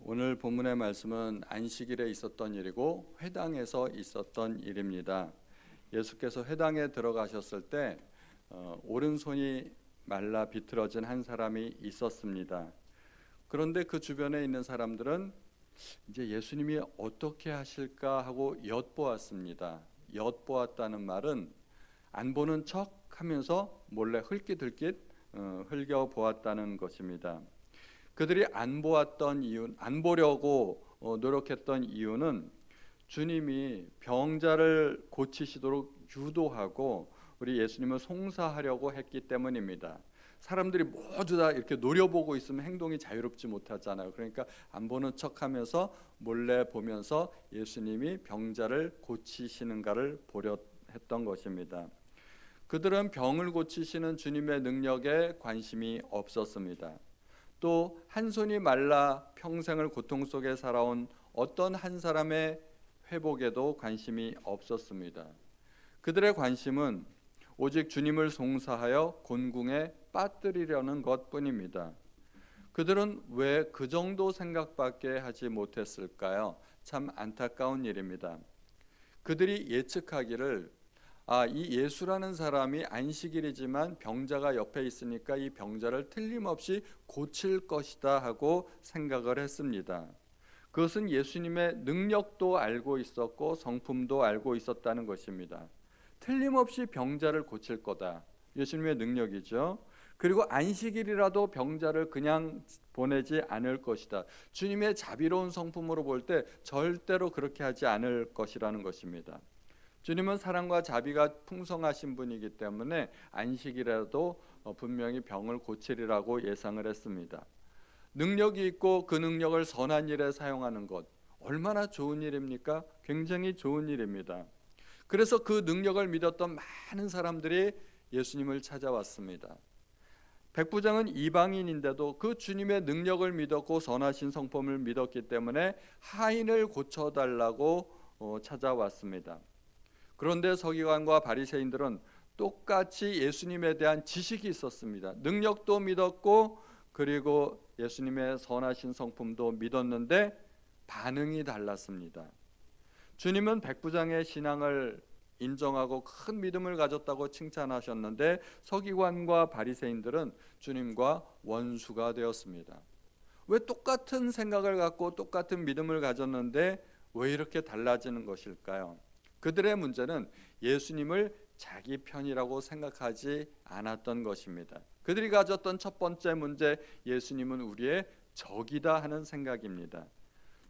오늘 본문의 말씀은 안식일에 있었던 일이고 회당에서 있었던 일입니다. 예수께서 회당에 들어가셨을 때 오른손이 말라 비틀어진 한 사람이 있었습니다. 그런데 그 주변에 있는 사람들은 이제 예수님이 어떻게 하실까 하고 엿보았습니다. 엿보았다는 말은 안 보는 척 하면서 몰래 흘깃흘깃 흘겨보았다는 것입니다. 그들이 안 보았던 이유, 안 보려고 노력했던 이유는 주님이 병자를 고치시도록 유도하고 우리 예수님을 송사하려고 했기 때문입니다. 사람들이 모두 다 이렇게 노려보고 있으면 행동이 자유롭지 못하잖아요. 그러니까 안 보는 척하면서 몰래 보면서 예수님이 병자를 고치시는가를 보려 했던 것입니다. 그들은 병을 고치시는 주님의 능력에 관심이 없었습니다. 또 한 손이 말라 평생을 고통 속에 살아온 어떤 한 사람의 회복에도 관심이 없었습니다. 그들의 관심은 오직 주님을 송사하여 곤궁에 빠뜨리려는 것뿐입니다. 그들은 왜 그 정도 생각밖에 하지 못했을까요? 참 안타까운 일입니다. 그들이 예측하기를 이 예수라는 사람이 안식일이지만 병자가 옆에 있으니까 이 병자를 틀림없이 고칠 것이다 하고 생각을 했습니다. 그것은 예수님의 능력도 알고 있었고 성품도 알고 있었다는 것입니다. 틀림없이 병자를 고칠 거다. 예수님의 능력이죠. 그리고 안식일이라도 병자를 그냥 보내지 않을 것이다. 주님의 자비로운 성품으로 볼 때 절대로 그렇게 하지 않을 것이라는 것입니다. 주님은 사랑과 자비가 풍성하신 분이기 때문에 안식일에도 분명히 병을 고치리라고 예상을 했습니다. 능력이 있고 그 능력을 선한 일에 사용하는 것, 얼마나 좋은 일입니까? 굉장히 좋은 일입니다. 그래서 그 능력을 믿었던 많은 사람들이 예수님을 찾아왔습니다. 백부장은 이방인인데도 그 주님의 능력을 믿었고 선하신 성품을 믿었기 때문에 하인을 고쳐달라고 찾아왔습니다. 그런데 서기관과 바리새인들은 똑같이 예수님에 대한 지식이 있었습니다. 능력도 믿었고 그리고 예수님의 선하신 성품도 믿었는데 반응이 달랐습니다. 주님은 백부장의 신앙을 인정하고 큰 믿음을 가졌다고 칭찬하셨는데 서기관과 바리새인들은 주님과 원수가 되었습니다. 왜 똑같은 생각을 갖고 똑같은 믿음을 가졌는데 왜 이렇게 달라지는 것일까요? 그들의 문제는 예수님을 자기 편이라고 생각하지 않았던 것입니다. 그들이 가졌던 첫 번째 문제, 예수님은 우리의 적이다 하는 생각입니다.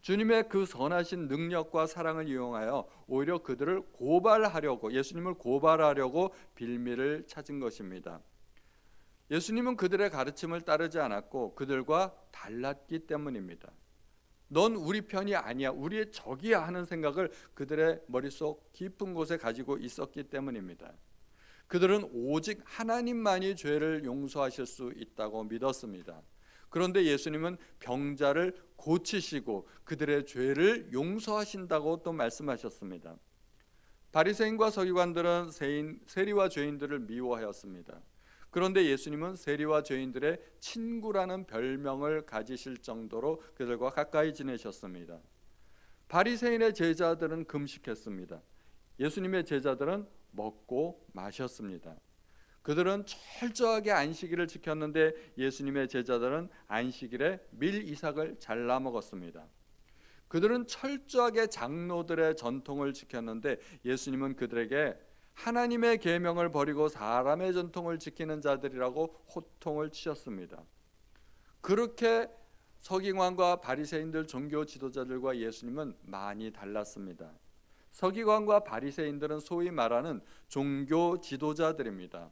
주님의 그 선하신 능력과 사랑을 이용하여 오히려 그들을 고발하려고, 예수님을 고발하려고 빌미를 찾은 것입니다. 예수님은 그들의 가르침을 따르지 않았고 그들과 달랐기 때문입니다. 넌 우리 편이 아니야, 우리의 적이야 하는 생각을 그들의 머릿속 깊은 곳에 가지고 있었기 때문입니다. 그들은 오직 하나님만이 죄를 용서하실 수 있다고 믿었습니다. 그런데 예수님은 병자를 고치시고 그들의 죄를 용서하신다고 또 말씀하셨습니다. 바리새인과 서기관들은 세리와 죄인들을 미워하였습니다. 그런데 예수님은 세리와 죄인들의 친구라는 별명을 가지실 정도로 그들과 가까이 지내셨습니다. 바리새인의 제자들은 금식했습니다. 예수님의 제자들은 먹고 마셨습니다. 그들은 철저하게 안식일을 지켰는데 예수님의 제자들은 안식일에 밀 이삭을 잘라 먹었습니다. 그들은 철저하게 장로들의 전통을 지켰는데 예수님은 그들에게 하나님의 계명을 버리고 사람의 전통을 지키는 자들이라고 호통을 치셨습니다. 그렇게 서기관과 바리새인들 종교 지도자들과 예수님은 많이 달랐습니다. 서기관과 바리새인들은 소위 말하는 종교 지도자들입니다.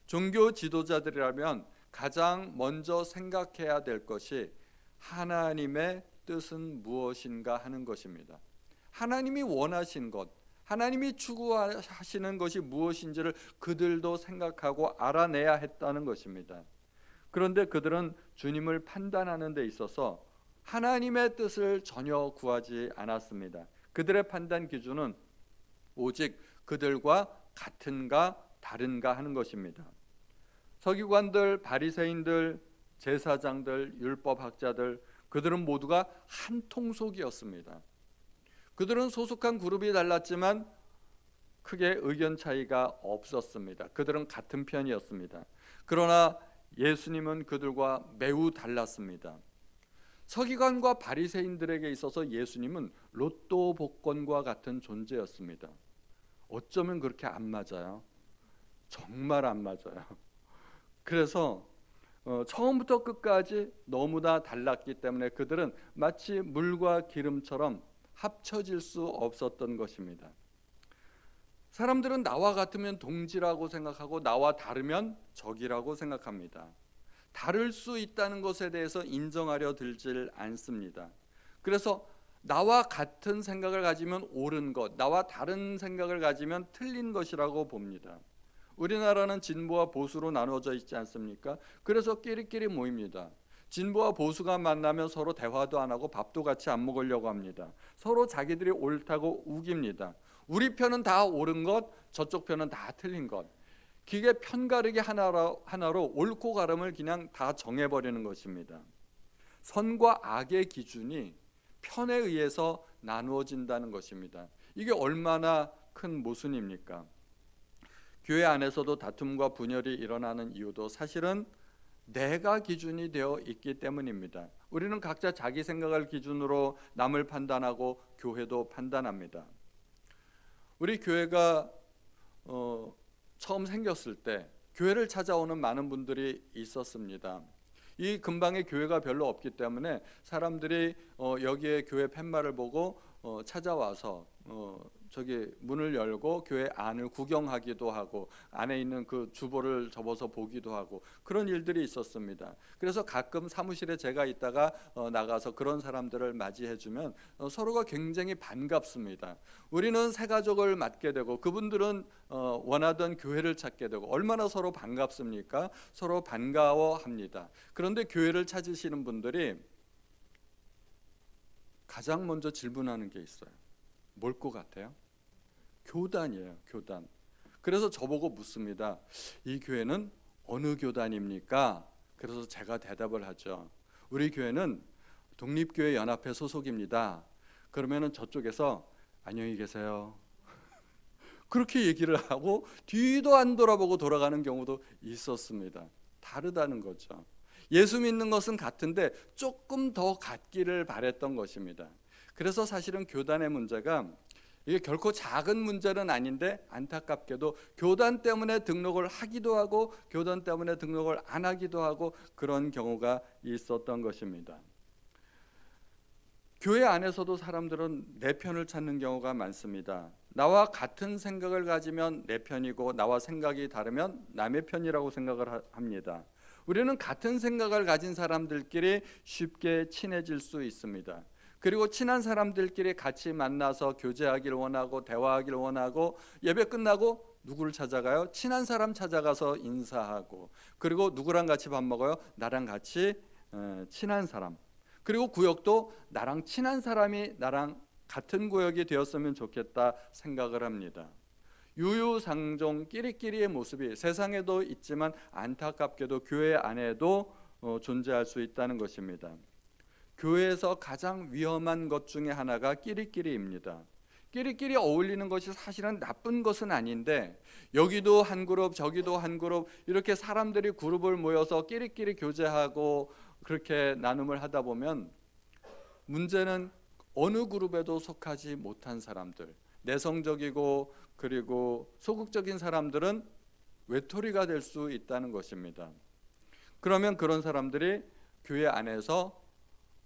종교 지도자들이라면 가장 먼저 생각해야 될 것이 하나님의 뜻은 무엇인가 하는 것입니다. 하나님이 원하신 것, 하나님이 추구하시는 것이 무엇인지를 그들도 생각하고 알아내야 했다는 것입니다. 그런데 그들은 주님을 판단하는 데 있어서 하나님의 뜻을 전혀 구하지 않았습니다. 그들의 판단 기준은 오직 그들과 같은가 다른가 하는 것입니다. 서기관들, 바리새인들, 제사장들, 율법학자들 그들은 모두가 한 통속이었습니다. 그들은 소속한 그룹이 달랐지만 크게 의견 차이가 없었습니다. 그들은 같은 편이었습니다. 그러나 예수님은 그들과 매우 달랐습니다. 서기관과 바리새인들에게 있어서 예수님은 로또 복권과 같은 존재였습니다. 어쩌면 그렇게 안 맞아요. 정말 안 맞아요. 그래서 처음부터 끝까지 너무나 달랐기 때문에 그들은 마치 물과 기름처럼 합쳐질 수 없었던 것입니다. 사람들은 나와 같으면 동지라고 생각하고 나와 다르면 적이라고 생각합니다. 다를 수 있다는 것에 대해서 인정하려 들질 않습니다. 그래서 나와 같은 생각을 가지면 옳은 것, 나와 다른 생각을 가지면 틀린 것이라고 봅니다. 우리나라는 진보와 보수로 나눠져 있지 않습니까? 그래서 끼리끼리 모입니다. 진보와 보수가 만나면 서로 대화도 안 하고 밥도 같이 안 먹으려고 합니다. 서로 자기들이 옳다고 우깁니다. 우리 편은 다 옳은 것, 저쪽 편은 다 틀린 것. 기계 편가르기 하나로 옳고 가름을 그냥 다 정해버리는 것입니다. 선과 악의 기준이 편에 의해서 나누어진다는 것입니다. 이게 얼마나 큰 모순입니까? 교회 안에서도 다툼과 분열이 일어나는 이유도 사실은 내가 기준이 되어 있기 때문입니다. 우리는 각자 자기 생각을 기준으로 남을 판단하고 교회도 판단합니다. 우리 교회가 처음 생겼을 때 교회를 찾아오는 많은 분들이 있었습니다. 이 근방에 교회가 별로 없기 때문에 사람들이 여기에 교회 팻말을 보고 찾아와서 저기 문을 열고 교회 안을 구경하기도 하고 안에 있는 그 주보를 접어서 보기도 하고 그런 일들이 있었습니다. 그래서 가끔 사무실에 제가 있다가 나가서 그런 사람들을 맞이해주면 서로가 굉장히 반갑습니다. 우리는 새 가족을 맡게 되고 그분들은 원하던 교회를 찾게 되고 얼마나 서로 반갑습니까? 서로 반가워합니다. 그런데 교회를 찾으시는 분들이 가장 먼저 질문하는 게 있어요. 뭘 것 같아요? 교단이에요. 교단. 그래서 저보고 묻습니다. 이 교회는 어느 교단입니까? 그래서 제가 대답을 하죠. 우리 교회는 독립교회 연합회 소속입니다. 그러면은 저쪽에서 안녕히 계세요. 그렇게 얘기를 하고 뒤도 안 돌아보고 돌아가는 경우도 있었습니다. 다르다는 거죠. 예수 믿는 것은 같은데 조금 더 같기를 바랬던 것입니다. 그래서 사실은 교단의 문제가 이게 결코 작은 문제는 아닌데 안타깝게도 교단 때문에 등록을 하기도 하고 교단 때문에 등록을 안 하기도 하고 그런 경우가 있었던 것입니다. 교회 안에서도 사람들은 내 편을 찾는 경우가 많습니다. 나와 같은 생각을 가지면 내 편이고 나와 생각이 다르면 남의 편이라고 생각을 합니다. 우리는 같은 생각을 가진 사람들끼리 쉽게 친해질 수 있습니다. 그리고 친한 사람들끼리 같이 만나서 교제하기를 원하고 대화하기를 원하고 예배 끝나고 누구를 찾아가요? 친한 사람 찾아가서 인사하고 그리고 누구랑 같이 밥 먹어요? 나랑 같이 친한 사람. 그리고 구역도 나랑 친한 사람이 나랑 같은 구역이 되었으면 좋겠다 생각을 합니다. 유유상종 끼리끼리의 모습이 세상에도 있지만 안타깝게도 교회 안에도 존재할 수 있다는 것입니다. 교회에서 가장 위험한 것 중에 하나가 끼리끼리입니다. 끼리끼리 어울리는 것이 사실은 나쁜 것은 아닌데 여기도 한 그룹 저기도 한 그룹 이렇게 사람들이 그룹을 모여서 끼리끼리 교제하고 그렇게 나눔을 하다 보면 문제는 어느 그룹에도 속하지 못한 사람들, 내성적이고 그리고 소극적인 사람들은 외톨이가 될 수 있다는 것입니다. 그러면 그런 사람들이 교회 안에서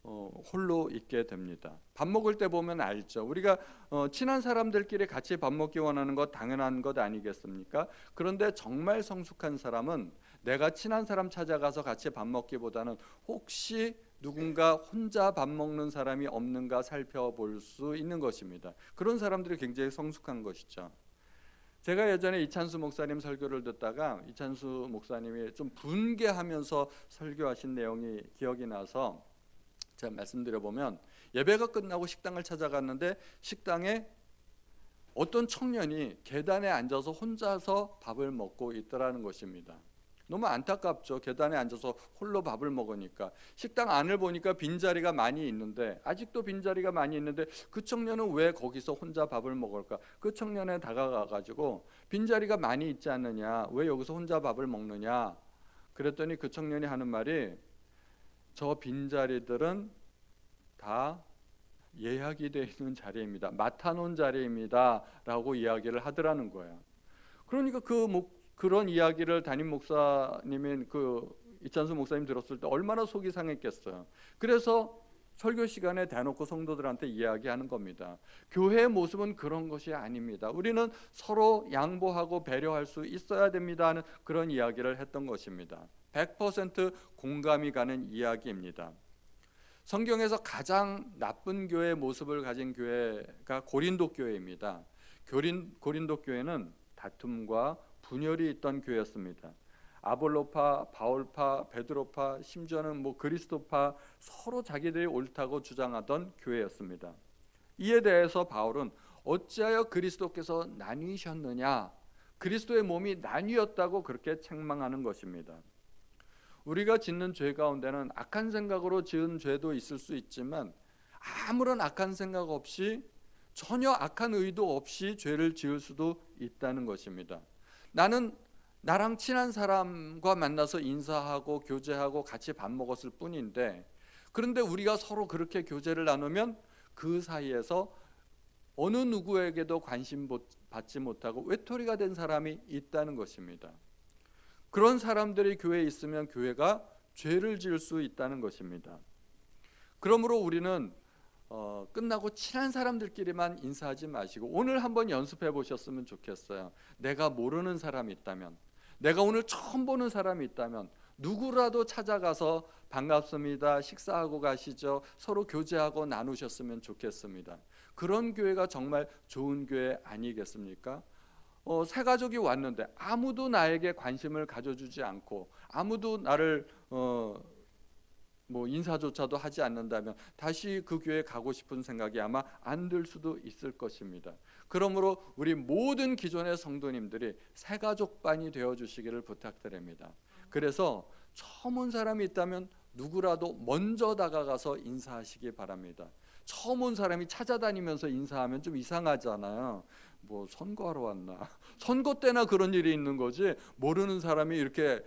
홀로 있게 됩니다. 밥 먹을 때 보면 알죠. 우리가 친한 사람들끼리 같이 밥 먹기 원하는 것 당연한 것 아니겠습니까? 그런데 정말 성숙한 사람은 내가 친한 사람 찾아가서 같이 밥 먹기보다는 혹시 누군가 혼자 밥 먹는 사람이 없는가 살펴볼 수 있는 것입니다. 그런 사람들이 굉장히 성숙한 것이죠. 제가 예전에 이찬수 목사님 설교를 듣다가 이찬수 목사님이 좀 분개하면서 설교하신 내용이 기억이 나서 제가 말씀드려보면 예배가 끝나고 식당을 찾아갔는데 식당에 어떤 청년이 계단에 앉아서 혼자서 밥을 먹고 있더라는 것입니다. 너무 안타깝죠. 계단에 앉아서 홀로 밥을 먹으니까. 식당 안을 보니까 빈자리가 많이 있는데, 아직도 빈자리가 많이 있는데 그 청년은 왜 거기서 혼자 밥을 먹을까? 그 청년에 다가가 가지고 빈자리가 많이 있지 않느냐, 왜 여기서 혼자 밥을 먹느냐 그랬더니 그 청년이 하는 말이, 저 빈자리들은 다 예약이 되어 있는 자리입니다, 맡아놓은 자리입니다 라고 이야기를 하더라는 거예요. 그러니까 그런 이야기를 담임 목사님인 이찬수 목사님 들었을 때 얼마나 속이 상했겠어요. 그래서 설교 시간에 대놓고 성도들한테 이야기하는 겁니다. 교회의 모습은 그런 것이 아닙니다. 우리는 서로 양보하고 배려할 수 있어야 됩니다 하는 그런 이야기를 했던 것입니다. 100% 공감이 가는 이야기입니다. 성경에서 가장 나쁜 교회의 모습을 가진 교회가 고린도 교회입니다. 고린도 교회는 다툼과 분열이 있던 교회였습니다. 아볼로파, 바울파, 베드로파, 심지어는 그리스도파, 서로 자기들이 옳다고 주장하던 교회였습니다. 이에 대해서 바울은 어찌하여 그리스도께서 나뉘셨느냐, 그리스도의 몸이 나뉘었다고 그렇게 책망하는 것입니다. 우리가 짓는 죄 가운데는 악한 생각으로 지은 죄도 있을 수 있지만, 아무런 악한 생각 없이, 전혀 악한 의도 없이 죄를 지을 수도 있다는 것입니다. 나는 나랑 친한 사람과 만나서 인사하고 교제하고 같이 밥 먹었을 뿐인데, 그런데 우리가 서로 그렇게 교제를 나누면 그 사이에서 어느 누구에게도 관심 받지 못하고 외톨이가 된 사람이 있다는 것입니다. 그런 사람들이 교회에 있으면 교회가 죄를 지을 수 있다는 것입니다. 그러므로 우리는 끝나고 친한 사람들끼리만 인사하지 마시고, 오늘 한번 연습해 보셨으면 좋겠어요. 내가 모르는 사람이 있다면, 내가 오늘 처음 보는 사람이 있다면 누구라도 찾아가서 반갑습니다, 식사하고 가시죠, 서로 교제하고 나누셨으면 좋겠습니다. 그런 교회가 정말 좋은 교회 아니겠습니까? 새 가족이 왔는데 아무도 나에게 관심을 가져주지 않고, 아무도 나를 인사조차도 하지 않는다면 다시 그 교회에 가고 싶은 생각이 아마 안 들 수도 있을 것입니다. 그러므로 우리 모든 기존의 성도님들이 새가족반이 되어주시기를 부탁드립니다. 그래서 처음 온 사람이 있다면 누구라도 먼저 다가가서 인사하시기 바랍니다. 처음 온 사람이 찾아다니면서 인사하면 좀 이상하잖아요. 선거하러 왔나? 선거 때나 그런 일이 있는 거지, 모르는 사람이 이렇게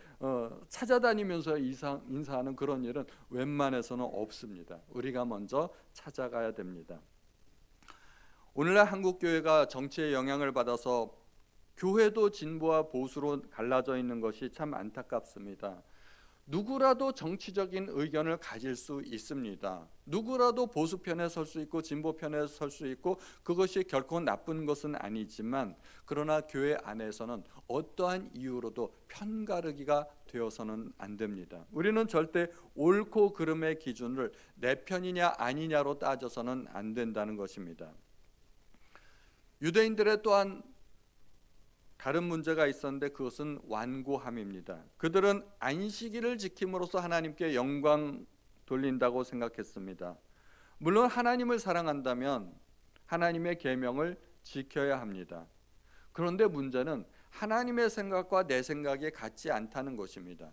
찾아다니면서 인사하는 그런 일은 웬만해서는 없습니다. 우리가 먼저 찾아가야 됩니다. 오늘날 한국 교회가 정치의 영향을 받아서 교회도 진보와 보수로 갈라져 있는 것이 참 안타깝습니다. 누구라도 정치적인 의견을 가질 수 있습니다. 누구라도 보수 편에 설 수 있고 진보 편에 설 수 있고, 그것이 결코 나쁜 것은 아니지만, 그러나 교회 안에서는 어떠한 이유로도 편가르기가 되어서는 안 됩니다. 우리는 절대 옳고 그름의 기준을 내 편이냐 아니냐로 따져서는 안 된다는 것입니다. 유대인들의 또한 다른 문제가 있었는데 그것은 완고함입니다. 그들은 안식일을 지킴으로써 하나님께 영광 돌린다고 생각했습니다. 물론 하나님을 사랑한다면 하나님의 계명을 지켜야 합니다. 그런데 문제는 하나님의 생각과 내 생각이 같지 않다는 것입니다.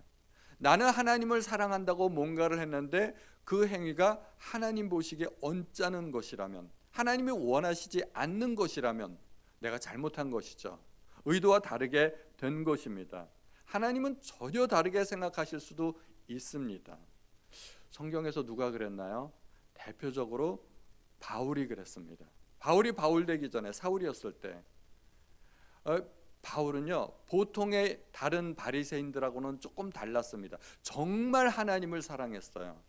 나는 하나님을 사랑한다고 뭔가를 했는데 그 행위가 하나님 보시기에 언짢은 것이라면, 하나님이 원하시지 않는 것이라면 내가 잘못한 것이죠. 의도와 다르게 된 것입니다. 하나님은 전혀 다르게 생각하실 수도 있습니다. 성경에서 누가 그랬나요? 대표적으로 바울이 그랬습니다. 바울이 바울 되기 전에 사울이었을 때, 바울은요 보통의 다른 바리새인들하고는 조금 달랐습니다. 정말 하나님을 사랑했어요.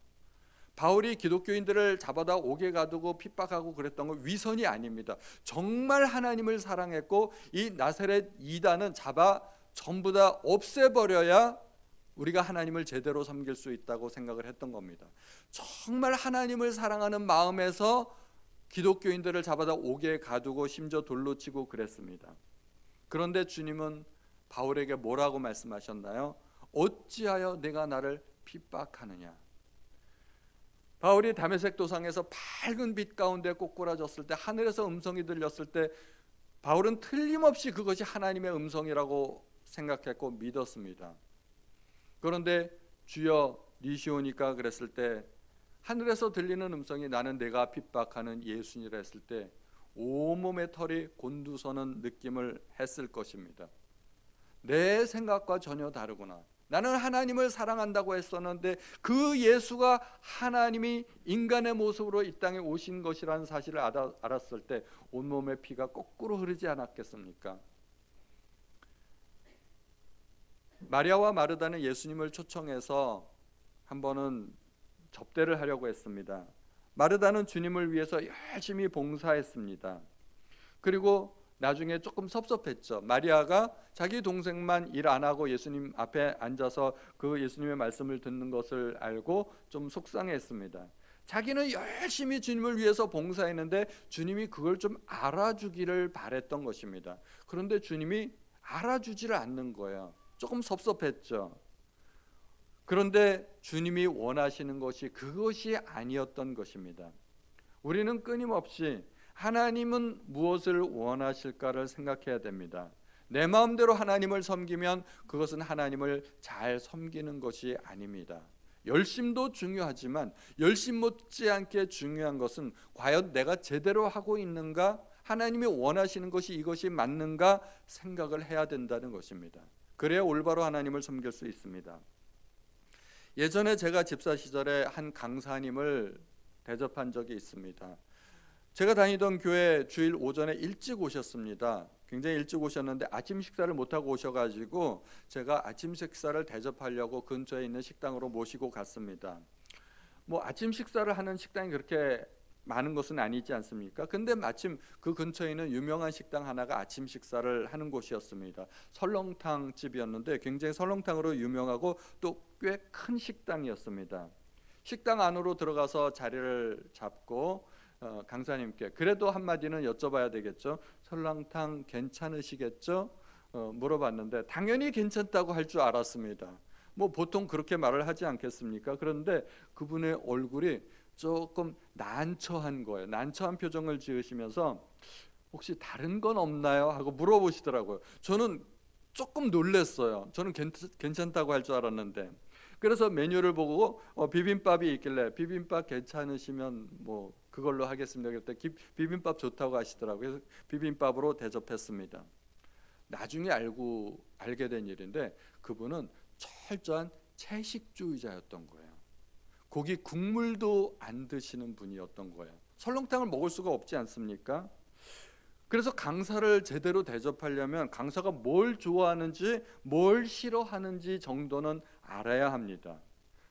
바울이 기독교인들을 잡아다 옥에 가두고 핍박하고 그랬던 건 위선이 아닙니다. 정말 하나님을 사랑했고, 이 나사렛 이단은 잡아 전부 다 없애버려야 우리가 하나님을 제대로 섬길 수 있다고 생각을 했던 겁니다. 정말 하나님을 사랑하는 마음에서 기독교인들을 잡아다 옥에 가두고 심지어 돌로 치고 그랬습니다. 그런데 주님은 바울에게 뭐라고 말씀하셨나요? 어찌하여 내가 나를 핍박하느냐. 바울이 다메섹 도상에서 밝은 빛 가운데 꼬꾸라졌을 때, 하늘에서 음성이 들렸을 때 바울은 틀림없이 그것이 하나님의 음성이라고 생각했고 믿었습니다. 그런데 주여 니시오니까 그랬을 때 하늘에서 들리는 음성이 나는 내가 핍박하는 예수니라 했을 때 온몸의 털이 곤두서는 느낌을 했을 것입니다. 내 생각과 전혀 다르구나. 나는 하나님을 사랑한다고 했었는데 그 예수가 하나님이 인간의 모습으로 이 땅에 오신 것이라는 사실을 알았을 때 온몸의 피가 거꾸로 흐르지 않았겠습니까? 마리아와 마르다는 예수님을 초청해서 한 번은 접대를 하려고 했습니다. 마르다는 주님을 위해서 열심히 봉사했습니다. 그리고 나중에 조금 섭섭했죠. 마리아가 자기 동생만 일 안 하고 예수님 앞에 앉아서 그 예수님의 말씀을 듣는 것을 알고 좀 속상했습니다. 자기는 열심히 주님을 위해서 봉사했는데 주님이 그걸 좀 알아주기를 바랬던 것입니다. 그런데 주님이 알아주지를 않는 거예요. 조금 섭섭했죠. 그런데 주님이 원하시는 것이 그것이 아니었던 것입니다. 우리는 끊임없이 하나님은 무엇을 원하실까를 생각해야 됩니다. 내 마음대로 하나님을 섬기면 그것은 하나님을 잘 섬기는 것이 아닙니다. 열심도 중요하지만 열심 못지않게 중요한 것은 과연 내가 제대로 하고 있는가, 하나님이 원하시는 것이 이것이 맞는가 생각을 해야 된다는 것입니다. 그래야 올바로 하나님을 섬길 수 있습니다. 예전에 제가 집사 시절에 한 강사님을 대접한 적이 있습니다. 제가 다니던 교회 주일 오전에 일찍 오셨습니다. 굉장히 일찍 오셨는데 아침 식사를 못하고 오셔가지고 제가 아침 식사를 대접하려고 근처에 있는 식당으로 모시고 갔습니다. 뭐 아침 식사를 하는 식당이 그렇게 많은 것은 아니지 않습니까? 근데 마침 그 근처에 있는 유명한 식당 하나가 아침 식사를 하는 곳이었습니다. 설렁탕 집이었는데 굉장히 설렁탕으로 유명하고 또 꽤 큰 식당이었습니다. 식당 안으로 들어가서 자리를 잡고 강사님께 그래도 한마디는 여쭤봐야 되겠죠. 설렁탕 괜찮으시겠죠? 물어봤는데 당연히 괜찮다고 할 줄 알았습니다. 뭐 보통 그렇게 말을 하지 않겠습니까? 그런데 그분의 얼굴이 조금 난처한 거예요. 난처한 표정을 지으시면서 혹시 다른 건 없나요? 하고 물어보시더라고요. 저는 조금 놀랐어요. 저는 괜찮다고 할 줄 알았는데. 그래서 메뉴를 보고 비빔밥이 있길래 비빔밥 괜찮으시면 뭐 그걸로 하겠습니다. 그랬더니 비빔밥 좋다고 하시더라고요. 그래서 비빔밥으로 대접했습니다. 나중에 알게 된 일인데 그분은 철저한 채식주의자였던 거예요. 고기 국물도 안 드시는 분이었던 거예요. 설렁탕을 먹을 수가 없지 않습니까? 그래서 강사를 제대로 대접하려면 강사가 뭘 좋아하는지 뭘 싫어하는지 정도는 알아야 합니다.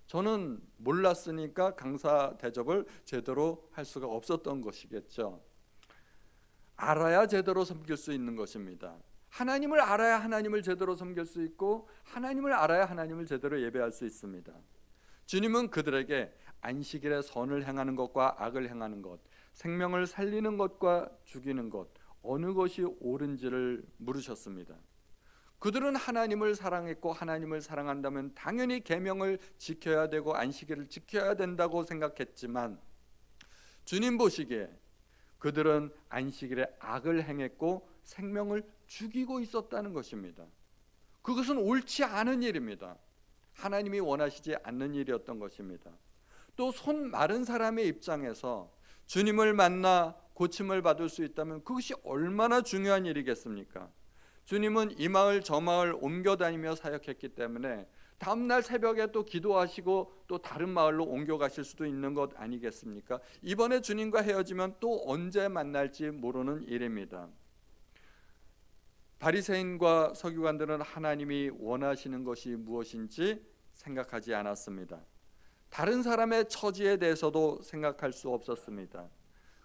저는 몰랐으니까 강사 대접을 제대로 할 수가 없었던 것이겠죠. 알아야 제대로 섬길 수 있는 것입니다. 하나님을 알아야 하나님을 제대로 섬길 수 있고 하나님을 알아야 하나님을 제대로 예배할 수 있습니다. 주님은 그들에게 안식일에 선을 행하는 것과 악을 행하는 것, 생명을 살리는 것과 죽이는 것 어느 것이 옳은지를 물으셨습니다. 그들은 하나님을 사랑했고 하나님을 사랑한다면 당연히 계명을 지켜야 되고 안식일을 지켜야 된다고 생각했지만 주님 보시기에 그들은 안식일에 악을 행했고 생명을 죽이고 있었다는 것입니다. 그것은 옳지 않은 일입니다. 하나님이 원하시지 않는 일이었던 것입니다. 또 손 마른 사람의 입장에서 주님을 만나 고침을 받을 수 있다면 그것이 얼마나 중요한 일이겠습니까? 주님은 이 마을 저 마을 옮겨 다니며 사역했기 때문에 다음날 새벽에 또 기도하시고 또 다른 마을로 옮겨 가실 수도 있는 것 아니겠습니까? 이번에 주님과 헤어지면 또 언제 만날지 모르는 일입니다. 바리새인과 서기관들은 하나님이 원하시는 것이 무엇인지 생각하지 않았습니다. 다른 사람의 처지에 대해서도 생각할 수 없었습니다.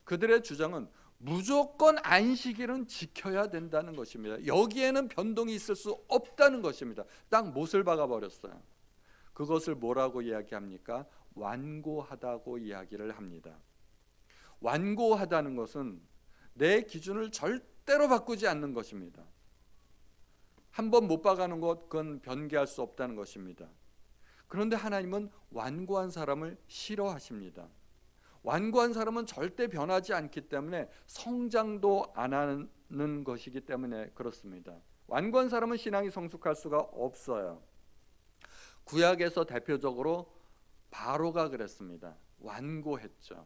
그들의 주장은 무조건 안식일은 지켜야 된다는 것입니다. 여기에는 변동이 있을 수 없다는 것입니다. 딱 못을 박아버렸어요. 그것을 뭐라고 이야기합니까? 완고하다고 이야기를 합니다. 완고하다는 것은 내 기준을 절대로 바꾸지 않는 것입니다. 한번 못 박아놓은 것 그건 변개할 수 없다는 것입니다. 그런데 하나님은 완고한 사람을 싫어하십니다. 완고한 사람은 절대 변하지 않기 때문에 성장도 안 하는 것이기 때문에 그렇습니다. 완고한 사람은 신앙이 성숙할 수가 없어요. 구약에서 대표적으로 바로가 그랬습니다. 완고했죠.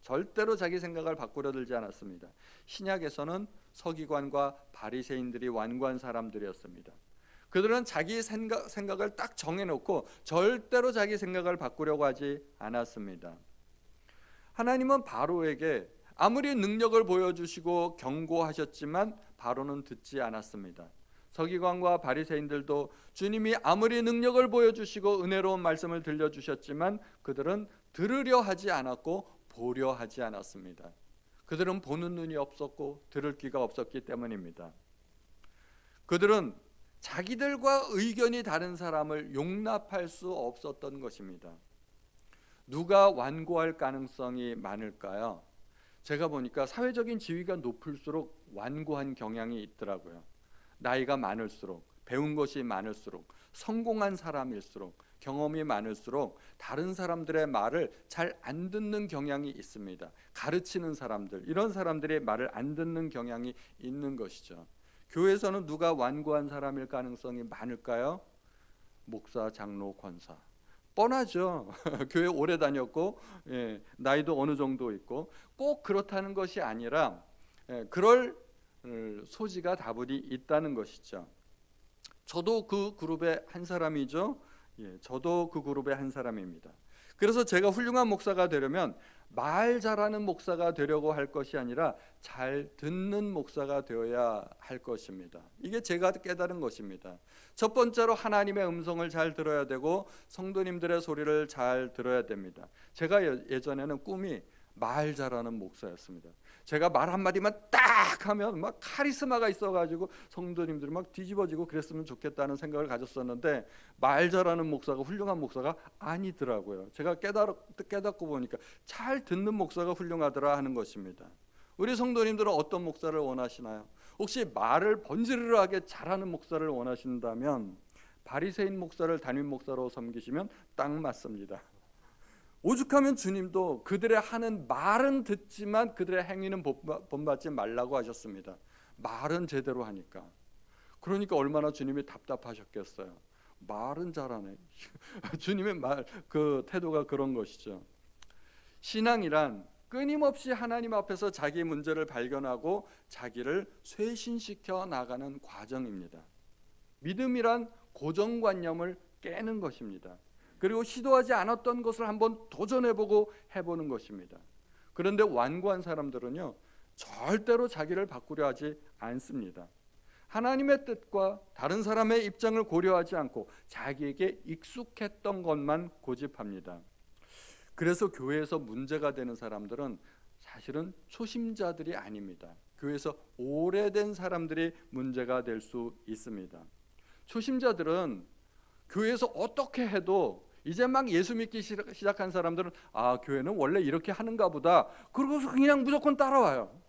절대로 자기 생각을 바꾸려 들지 않았습니다. 신약에서는 서기관과 바리새인들이 완고한 사람들이었습니다. 그들은 자기 생각을 딱 정해놓고 절대로 자기 생각을 바꾸려고 하지 않았습니다. 하나님은 바로에게 아무리 능력을 보여주시고 경고하셨지만 바로는 듣지 않았습니다. 서기관과 바리새인들도 주님이 아무리 능력을 보여주시고 은혜로운 말씀을 들려주셨지만 그들은 들으려 하지 않았고 보려 하지 않았습니다. 그들은 보는 눈이 없었고 들을 귀가 없었기 때문입니다. 그들은 자기들과 의견이 다른 사람을 용납할 수 없었던 것입니다. 누가 완고할 가능성이 많을까요? 제가 보니까 사회적인 지위가 높을수록 완고한 경향이 있더라고요. 나이가 많을수록, 배운 것이 많을수록, 성공한 사람일수록, 경험이 많을수록 다른 사람들의 말을 잘 안 듣는 경향이 있습니다. 가르치는 사람들, 이런 사람들의 말을 안 듣는 경향이 있는 것이죠. 교회에서는 누가 완고한 사람일 가능성이 많을까요? 목사, 장로, 권사. 뻔하죠. 교회 오래 다녔고 나이도 어느 정도 있고 꼭 그렇다는 것이 아니라 그럴 소지가 다분히 있다는 것이죠. 저도 그 그룹의 한 사람이죠. 저도 그 그룹의 한 사람입니다. 그래서 제가 훌륭한 목사가 되려면 말 잘하는 목사가 되려고 할 것이 아니라 잘 듣는 목사가 되어야 할 것입니다. 이게 제가 깨달은 것입니다. 첫 번째로 하나님의 음성을 잘 들어야 되고 성도님들의 소리를 잘 들어야 됩니다. 제가 예전에는 꿈이 말 잘하는 목사였습니다. 제가 말 한마디만 딱 하면 막 카리스마가 있어가지고 성도님들이 막 뒤집어지고 그랬으면 좋겠다는 생각을 가졌었는데 말 잘하는 목사가 훌륭한 목사가 아니더라고요. 제가 깨닫고 보니까 잘 듣는 목사가 훌륭하더라 하는 것입니다. 우리 성도님들은 어떤 목사를 원하시나요? 혹시 말을 번지르르하게 잘하는 목사를 원하신다면 바리새인 목사를 담임 목사로 섬기시면 딱 맞습니다. 오죽하면 주님도 그들의 하는 말은 듣지만 그들의 행위는 본받지 말라고 하셨습니다. 말은 제대로 하니까. 그러니까 얼마나 주님이 답답하셨겠어요. 말은 잘하네. 주님의 그 태도가 그런 것이죠. 신앙이란 끊임없이 하나님 앞에서 자기 문제를 발견하고 자기를 쇄신시켜 나가는 과정입니다. 믿음이란 고정관념을 깨는 것입니다. 그리고 시도하지 않았던 것을 한번 도전해보고 해보는 것입니다. 그런데 완고한 사람들은요, 절대로 자기를 바꾸려 하지 않습니다. 하나님의 뜻과 다른 사람의 입장을 고려하지 않고 자기에게 익숙했던 것만 고집합니다. 그래서 교회에서 문제가 되는 사람들은 사실은 초심자들이 아닙니다. 교회에서 오래된 사람들이 문제가 될 수 있습니다. 초심자들은 교회에서 어떻게 해도 이제 막 예수 믿기 시작한 사람들은 교회는 원래 이렇게 하는가 보다. 그러고서 그냥 무조건 따라와요.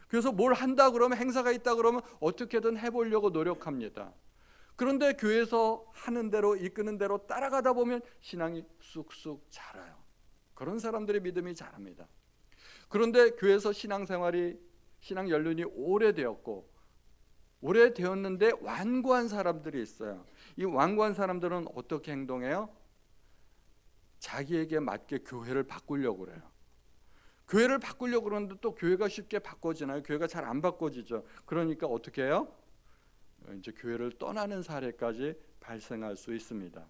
그래서 뭘 한다 그러면, 행사가 있다 그러면 어떻게든 해보려고 노력합니다. 그런데 교회에서 하는 대로, 이끄는 대로 따라가다 보면 신앙이 쑥쑥 자라요. 그런 사람들의 믿음이 자랍니다. 그런데 교회에서 신앙 연륜이 오래되었는데 완고한 사람들이 있어요. 이 완고한 사람들은 어떻게 행동해요? 자기에게 맞게 교회를 바꾸려고 그래요. 교회를 바꾸려고 그러는데 또 교회가 쉽게 바꿔지나요? 교회가 잘 안 바꿔지죠. 그러니까 어떻게 해요? 이제 교회를 떠나는 사례까지 발생할 수 있습니다.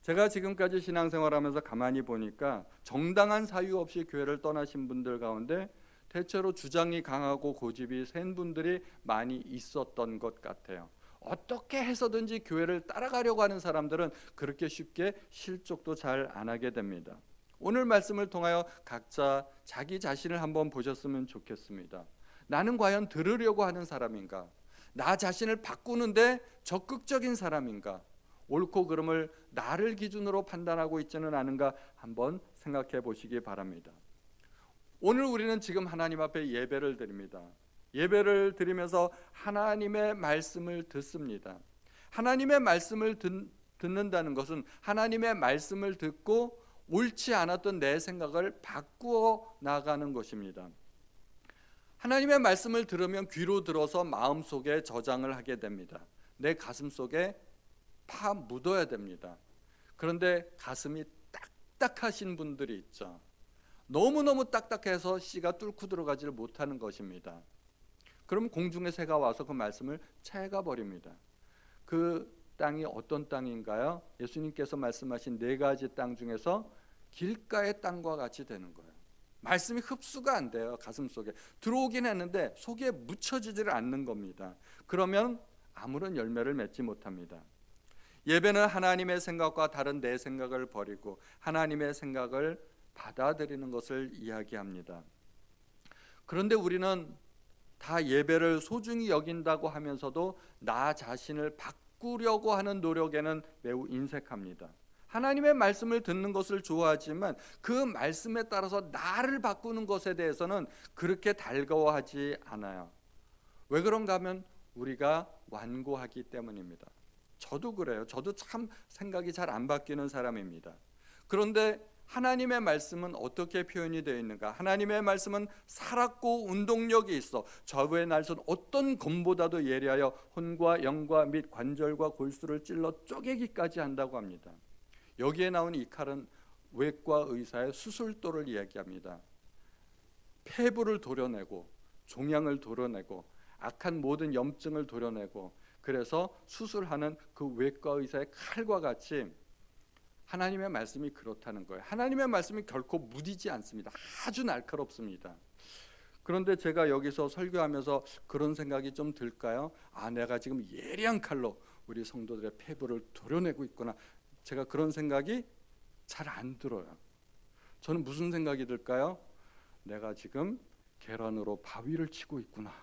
제가 지금까지 신앙생활하면서 가만히 보니까 정당한 사유 없이 교회를 떠나신 분들 가운데 대체로 주장이 강하고 고집이 센 분들이 많이 있었던 것 같아요. 어떻게 해서든지 교회를 따라가려고 하는 사람들은 그렇게 쉽게 실족도 잘 안 하게 됩니다. 오늘 말씀을 통하여 각자 자기 자신을 한번 보셨으면 좋겠습니다. 나는 과연 들으려고 하는 사람인가? 나 자신을 바꾸는데 적극적인 사람인가? 옳고 그름을 나를 기준으로 판단하고 있지는 않은가 한번 생각해 보시기 바랍니다. 오늘 우리는 지금 하나님 앞에 예배를 드립니다. 예배를 드리면서 하나님의 말씀을 듣습니다. 하나님의 말씀을 듣는다는 것은 하나님의 말씀을 듣고 옳지 않았던 내 생각을 바꾸어 나가는 것입니다. 하나님의 말씀을 들으면 귀로 들어서 마음속에 저장을 하게 됩니다. 내 가슴 속에 파 묻어야 됩니다. 그런데 가슴이 딱딱하신 분들이 있죠. 너무너무 딱딱해서 씨가 뚫고 들어가지를 못하는 것입니다. 그럼 공중의 새가 와서 그 말씀을 채가 버립니다. 그 땅이 어떤 땅인가요? 예수님께서 말씀하신 네 가지 땅 중에서 길가의 땅과 같이 되는 거예요. 말씀이 흡수가 안 돼요. 가슴속에 들어오긴 했는데 속에 묻혀지질 않는 겁니다. 그러면 아무런 열매를 맺지 못합니다. 예배는 하나님의 생각과 다른 내 생각을 버리고 하나님의 생각을 받아들이는 것을 이야기합니다. 그런데 우리는 다 예배를 소중히 여긴다고 하면서도 나 자신을 바꾸려고 하는 노력에는 매우 인색합니다. 하나님의 말씀을 듣는 것을 좋아하지만 그 말씀에 따라서 나를 바꾸는 것에 대해서는 그렇게 달가워하지 않아요. 왜 그런가 하면 우리가 완고하기 때문입니다. 저도 그래요. 저도 참 생각이 잘 안 바뀌는 사람입니다. 그런데 하나님의 말씀은 어떻게 표현이 되어 있는가? 하나님의 말씀은 살았고 운동력이 있어 좌우의 날선 어떤 검보다도 예리하여 혼과 영과 및 관절과 골수를 찔러 쪼개기까지 한다고 합니다. 여기에 나온 이 칼은 외과 의사의 수술도를 이야기합니다. 폐부를 도려내고 종양을 도려내고 악한 모든 염증을 도려내고 그래서 수술하는 그 외과 의사의 칼과 같이 하나님의 말씀이 그렇다는 거예요. 하나님의 말씀이 결코 무디지 않습니다. 아주 날카롭습니다. 그런데 제가 여기서 설교하면서 그런 생각이 좀 들까요? 내가 지금 예리한 칼로 우리 성도들의 폐부를 도려내고 있구나. 제가 그런 생각이 잘 안 들어요. 저는 무슨 생각이 들까요? 내가 지금 계란으로 바위를 치고 있구나.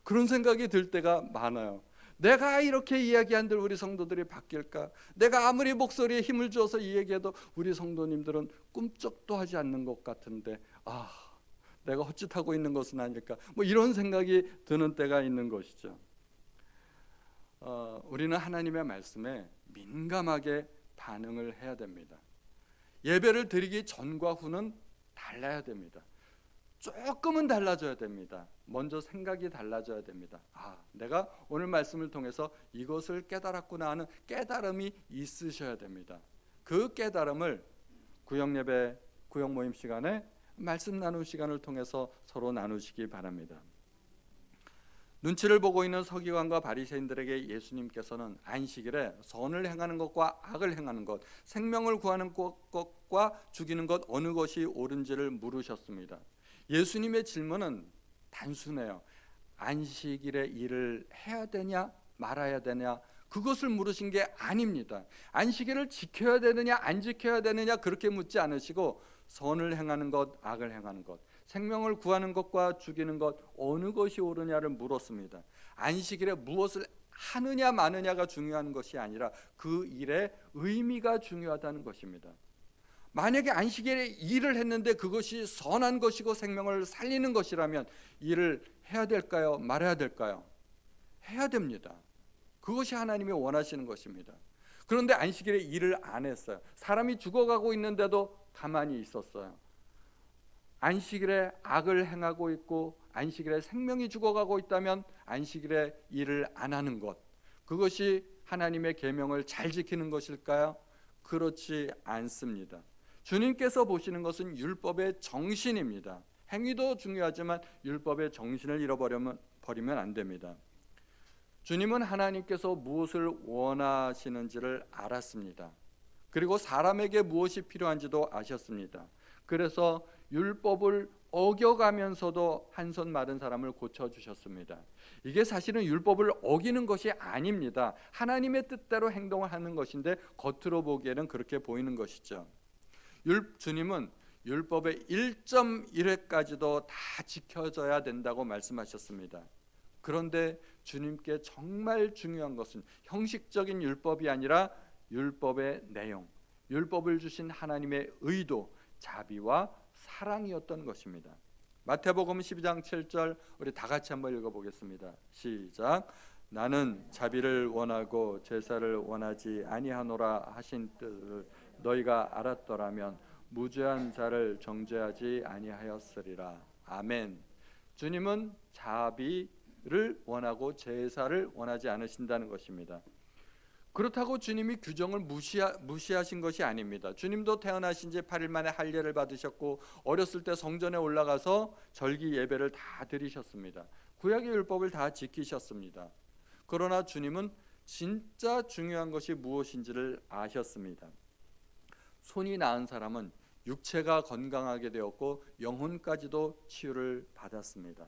그런 생각이 들 때가 많아요. 내가 이렇게 이야기한들 우리 성도들이 바뀔까? 내가 아무리 목소리에 힘을 줘서 이야기해도 우리 성도님들은 꿈쩍도 하지 않는 것 같은데 내가 헛짓하고 있는 것은 아닐까? 이런 생각이 드는 때가 있는 것이죠. 우리는 하나님의 말씀에 민감하게 반응을 해야 됩니다. 예배를 드리기 전과 후는 달라야 됩니다. 조금은 달라져야 됩니다. 먼저 생각이 달라져야 됩니다. 내가 오늘 말씀을 통해서 이것을 깨달았구나 하는 깨달음이 있으셔야 됩니다. 그 깨달음을 구역예배, 구역모임 시간에 말씀 나누는 시간을 통해서 서로 나누시기 바랍니다. 눈치를 보고 있는 서기관과 바리새인들에게 예수님께서는 안식일에 선을 행하는 것과 악을 행하는 것, 생명을 구하는 것과 죽이는 것 어느 것이 옳은지를 물으셨습니다. 예수님의 질문은 단순해요. 안식일에 일을 해야 되냐 말아야 되냐 그것을 물으신 게 아닙니다. 안식일을 지켜야 되느냐 안 지켜야 되느냐 그렇게 묻지 않으시고 선을 행하는 것 악을 행하는 것 생명을 구하는 것과 죽이는 것 어느 것이 옳으냐를 물었습니다. 안식일에 무엇을 하느냐 마느냐가 중요한 것이 아니라 그 일의 의미가 중요하다는 것입니다. 만약에 안식일에 일을 했는데 그것이 선한 것이고 생명을 살리는 것이라면 일을 해야 될까요? 말아야 될까요? 해야 됩니다. 그것이 하나님이 원하시는 것입니다. 그런데 안식일에 일을 안 했어요. 사람이 죽어가고 있는데도 가만히 있었어요. 안식일에 악을 행하고 있고 안식일에 생명이 죽어가고 있다면 안식일에 일을 안 하는 것, 그것이 하나님의 계명을 잘 지키는 것일까요? 그렇지 않습니다. 주님께서 보시는 것은 율법의 정신입니다. 행위도 중요하지만 율법의 정신을 잃어버리면 안 됩니다. 주님은 하나님께서 무엇을 원하시는지를 알았습니다. 그리고 사람에게 무엇이 필요한지도 아셨습니다. 그래서 율법을 어겨가면서도 한 손 마른 사람을 고쳐주셨습니다. 이게 사실은 율법을 어기는 것이 아닙니다. 하나님의 뜻대로 행동을 하는 것인데 겉으로 보기에는 그렇게 보이는 것이죠. 주님은 율법의 1.1회까지도 다 지켜져야 된다고 말씀하셨습니다. 그런데 주님께 정말 중요한 것은 형식적인 율법이 아니라 율법의 내용, 율법을 주신 하나님의 의도, 자비와 사랑이었던 것입니다. 마태복음 12장 7절 우리 다 같이 한번 읽어보겠습니다. 시작. 나는 자비를 원하고 제사를 원하지 아니하노라 하신 뜻을 너희가 알았더라면 무죄한 자를 정죄하지 아니하였으리라. 아멘. 주님은 자비를 원하고 제사를 원하지 않으신다는 것입니다. 그렇다고 주님이 규정을 무시하신 것이 아닙니다. 주님도 태어나신 지 8일 만에 할례를 받으셨고 어렸을 때 성전에 올라가서 절기 예배를 다 드리셨습니다. 구약의 율법을 다 지키셨습니다. 그러나 주님은 진짜 중요한 것이 무엇인지를 아셨습니다. 손이 나은 사람은 육체가 건강하게 되었고 영혼까지도 치유를 받았습니다.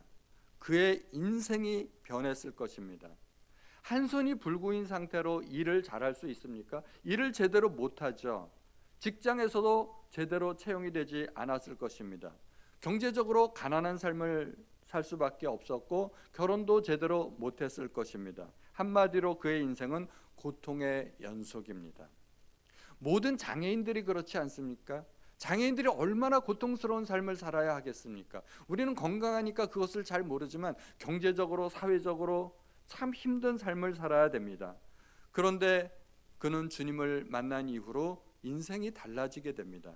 그의 인생이 변했을 것입니다. 한 손이 불구인 상태로 일을 잘할 수 있습니까? 일을 제대로 못하죠. 직장에서도 제대로 채용이 되지 않았을 것입니다. 경제적으로 가난한 삶을 살 수밖에 없었고 결혼도 제대로 못했을 것입니다. 한마디로 그의 인생은 고통의 연속입니다. 모든 장애인들이 그렇지 않습니까? 장애인들이 얼마나 고통스러운 삶을 살아야 하겠습니까? 우리는 건강하니까 그것을 잘 모르지만 경제적으로 사회적으로 참 힘든 삶을 살아야 됩니다. 그런데 그는 주님을 만난 이후로 인생이 달라지게 됩니다.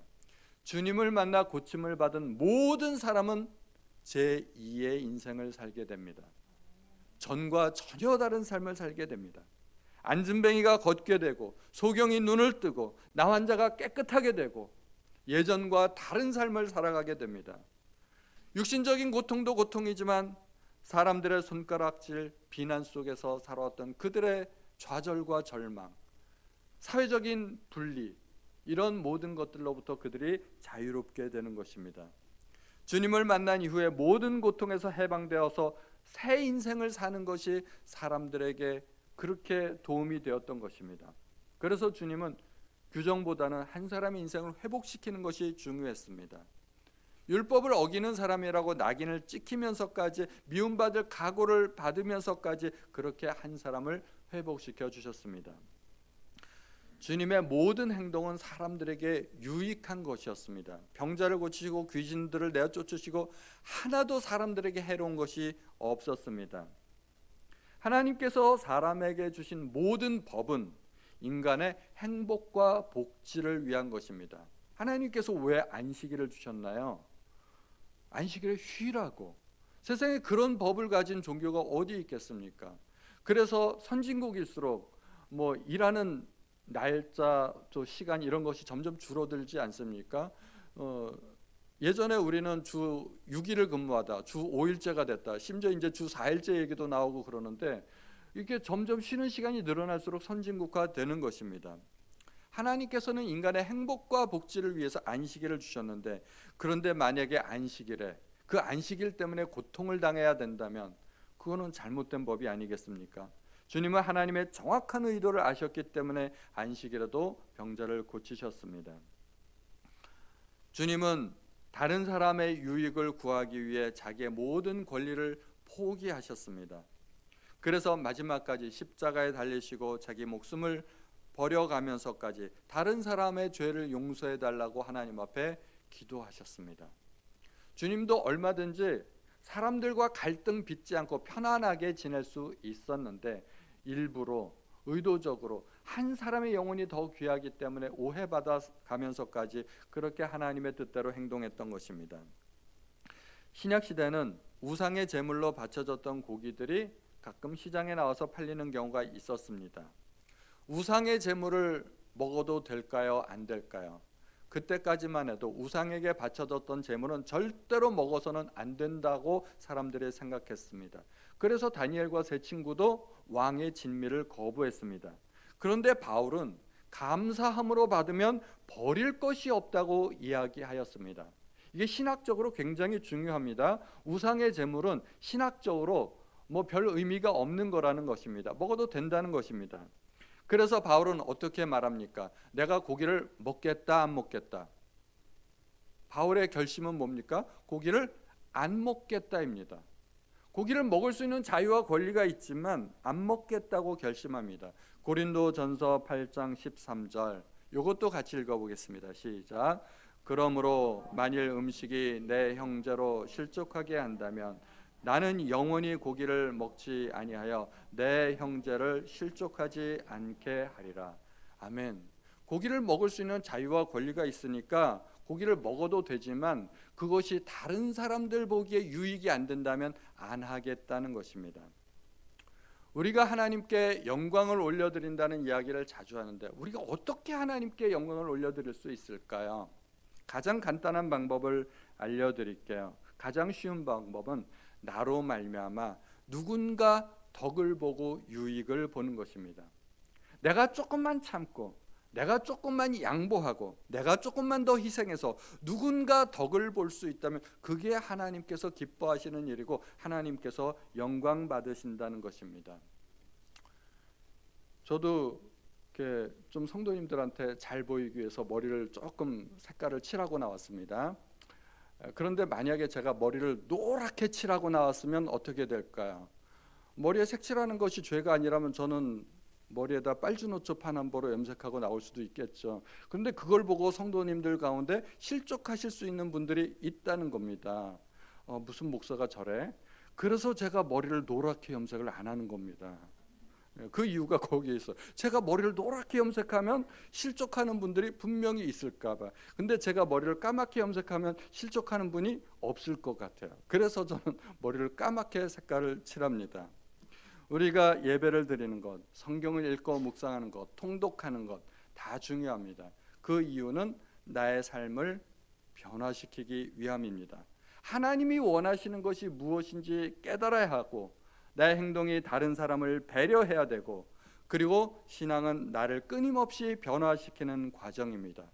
주님을 만나 고침을 받은 모든 사람은 제2의 인생을 살게 됩니다. 전과 전혀 다른 삶을 살게 됩니다. 안진뱅이가 걷게 되고 소경이 눈을 뜨고 나 환자가 깨끗하게 되고 예전과 다른 삶을 살아가게 됩니다. 육신적인 고통도 고통이지만 사람들의 손가락질, 비난 속에서 살아왔던 그들의 좌절과 절망, 사회적인 분리, 이런 모든 것들로부터 그들이 자유롭게 되는 것입니다. 주님을 만난 이후에 모든 고통에서 해방되어서 새 인생을 사는 것이 사람들에게 그렇게 도움이 되었던 것입니다. 그래서 주님은 규정보다는 한 사람의 인생을 회복시키는 것이 중요했습니다. 율법을 어기는 사람이라고 낙인을 찍히면서까지 미움받을 각오를 받으면서까지 그렇게 한 사람을 회복시켜 주셨습니다. 주님의 모든 행동은 사람들에게 유익한 것이었습니다. 병자를 고치시고 귀신들을 내쫓으시고 하나도 사람들에게 해로운 것이 없었습니다. 하나님께서 사람에게 주신 모든 법은 인간의 행복과 복지를 위한 것입니다. 하나님께서 왜 안식일을 주셨나요? 안식일에 쉬라고. 세상에 그런 법을 가진 종교가 어디 있겠습니까? 그래서 선진국일수록 일하는 날짜, 또 시간 이런 것이 점점 줄어들지 않습니까? 예전에 우리는 주 6일을 근무하다 주 5일째가 됐다. 심지어 이제 주 4일째 얘기도 나오고 그러는데 이게 점점 쉬는 시간이 늘어날수록 선진국화 되는 것입니다. 하나님께서는 인간의 행복과 복지를 위해서 안식일을 주셨는데 그런데 만약에 안식일에 그 안식일 때문에 고통을 당해야 된다면 그거는 잘못된 법이 아니겠습니까? 주님은 하나님의 정확한 의도를 아셨기 때문에 안식일에도 병자를 고치셨습니다. 주님은 다른 사람의 유익을 구하기 위해 자기의 모든 권리를 포기하셨습니다. 그래서 마지막까지 십자가에 달리시고 자기 목숨을 버려가면서까지 다른 사람의 죄를 용서해 달라고 하나님 앞에 기도하셨습니다. 주님도 얼마든지 사람들과 갈등 빚지 않고 편안하게 지낼 수 있었는데 일부러 의도적으로 한 사람의 영혼이 더 귀하기 때문에 오해받아 가면서까지 그렇게 하나님의 뜻대로 행동했던 것입니다. 신약 시대는 우상의 제물로 바쳐졌던 고기들이 가끔 시장에 나와서 팔리는 경우가 있었습니다. 우상의 제물을 먹어도 될까요? 안 될까요? 그때까지만 해도 우상에게 바쳐졌던 제물은 절대로 먹어서는 안 된다고 사람들이 생각했습니다. 그래서 다니엘과 세 친구도 왕의 진미를 거부했습니다. 그런데 바울은 감사함으로 받으면 버릴 것이 없다고 이야기하였습니다. 이게 신학적으로 굉장히 중요합니다. 우상의 제물은 신학적으로 별 의미가 없는 거라는 것입니다. 먹어도 된다는 것입니다. 그래서 바울은 어떻게 말합니까? 내가 고기를 먹겠다 안 먹겠다. 바울의 결심은 뭡니까? 고기를 안 먹겠다입니다. 고기를 먹을 수 있는 자유와 권리가 있지만 안 먹겠다고 결심합니다. 고린도전서 8장 13절 이것도 같이 읽어보겠습니다. 시작. 그러므로 만일 음식이 내 형제로 실족하게 한다면 나는 영원히 고기를 먹지 아니하여 내 형제를 실족하지 않게 하리라. 아멘. 고기를 먹을 수 있는 자유와 권리가 있으니까 고기를 먹어도 되지만 그것이 다른 사람들 보기에 유익이 안 된다면 안 하겠다는 것입니다. 우리가 하나님께 영광을 올려드린다는 이야기를 자주 하는데 우리가 어떻게 하나님께 영광을 올려드릴 수 있을까요? 가장 간단한 방법을 알려드릴게요. 가장 쉬운 방법은 나로 말미암아 누군가 덕을 보고 유익을 보는 것입니다. 내가 조금만 참고, 내가 조금만 양보하고, 내가 조금만 더 희생해서 누군가 덕을 볼 수 있다면 그게 하나님께서 기뻐하시는 일이고 하나님께서 영광 받으신다는 것입니다. 저도 이렇게 좀 성도님들한테 잘 보이기 위해서 머리를 조금 색깔을 칠하고 나왔습니다. 그런데 만약에 제가 머리를 노랗게 칠하고 나왔으면 어떻게 될까요? 머리에 색칠하는 것이 죄가 아니라면 저는 머리에다 빨주노초 파남보로 염색하고 나올 수도 있겠죠. 그런데 그걸 보고 성도님들 가운데 실족하실 수 있는 분들이 있다는 겁니다. 무슨 목사가 저래? 그래서 제가 머리를 노랗게 염색을 안 하는 겁니다. 그 이유가 거기에 있어요. 제가 머리를 노랗게 염색하면 실족하는 분들이 분명히 있을까 봐. 근데 제가 머리를 까맣게 염색하면 실족하는 분이 없을 것 같아요. 그래서 저는 머리를 까맣게 색깔을 칠합니다. 우리가 예배를 드리는 것, 성경을 읽고 묵상하는 것, 통독하는 것 다 중요합니다. 그 이유는 나의 삶을 변화시키기 위함입니다. 하나님이 원하시는 것이 무엇인지 깨달아야 하고 나의 행동이 다른 사람을 배려해야 되고 그리고 신앙은 나를 끊임없이 변화시키는 과정입니다.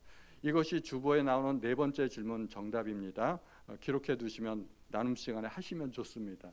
이것이 주보에 나오는 네 번째 질문 정답입니다. 기록해 두시면 나눔 시간에 하시면 좋습니다.